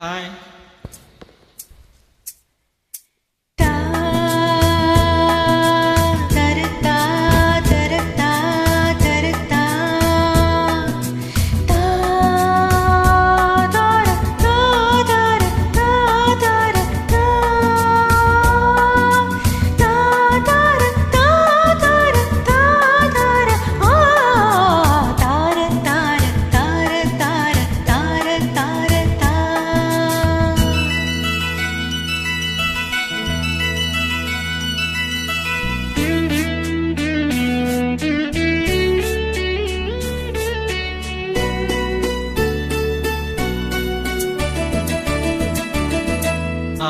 Hi.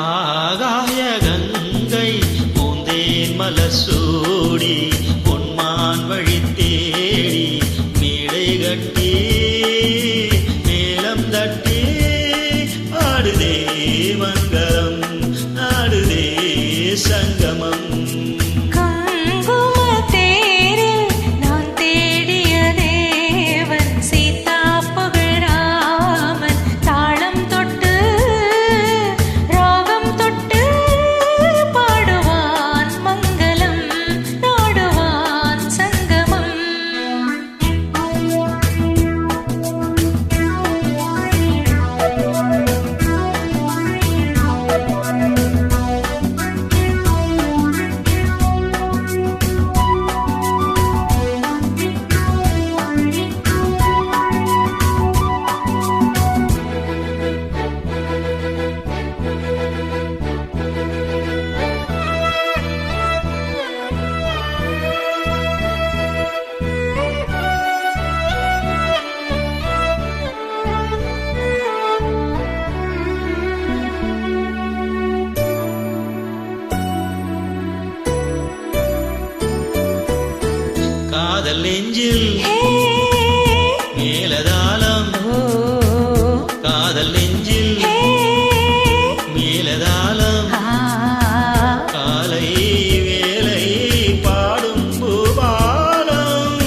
ஆகாய கங்கை பூந்தேன் மலசூடி பொன்மான் வழி தேடி மேடை கட்டி மேலம் தட்டி ஆடுதே மங்களம் ஆடுதே சங்கமம். காதல் நெஞ்சில் மேலதாளம் காதல் நெஞ்சில் மேலதாளம் காலை வேலை பாடும் பூபாலம்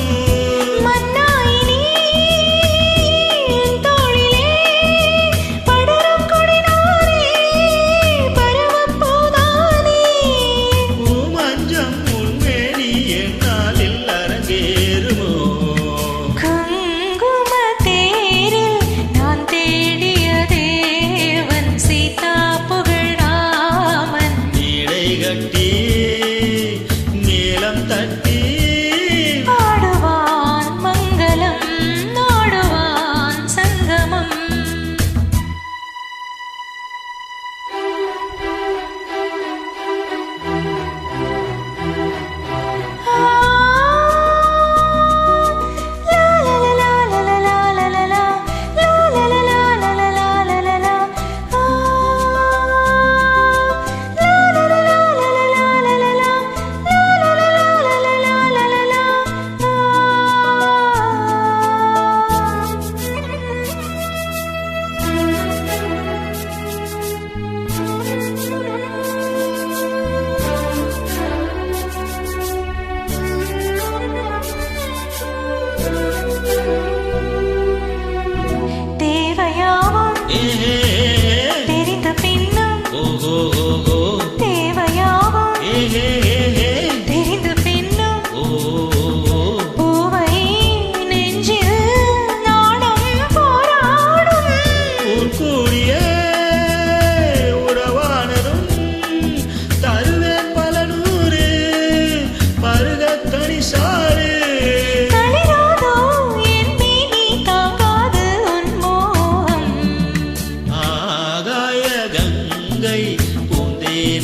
பூமஞ்சம் உன்மேனி என்னாலில் மேலம் தட்டி பாடுவான் மங்களம் நாடுவான் சங்கமம். தெரிந்த பின்னும் தேவையாவும் தெரிந்த பின்னும் பூவை நெஞ்சில் நாணம் போராடும் கூடிய உறவானதும் தருவேன் பல நூறு பருகத்தனி சாறு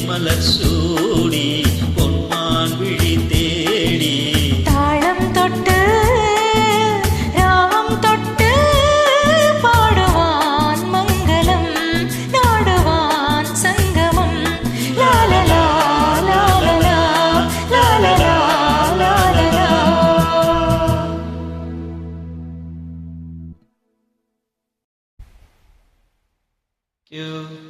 மலர் சூடி பொன்மான் விழி தேடி தாளம் தொட்டு ராகம் தொட்டு பாடுவான் மங்களம் நாடுவான் சங்கமம். லாலலா லாலலா லாலலா லாலலா. You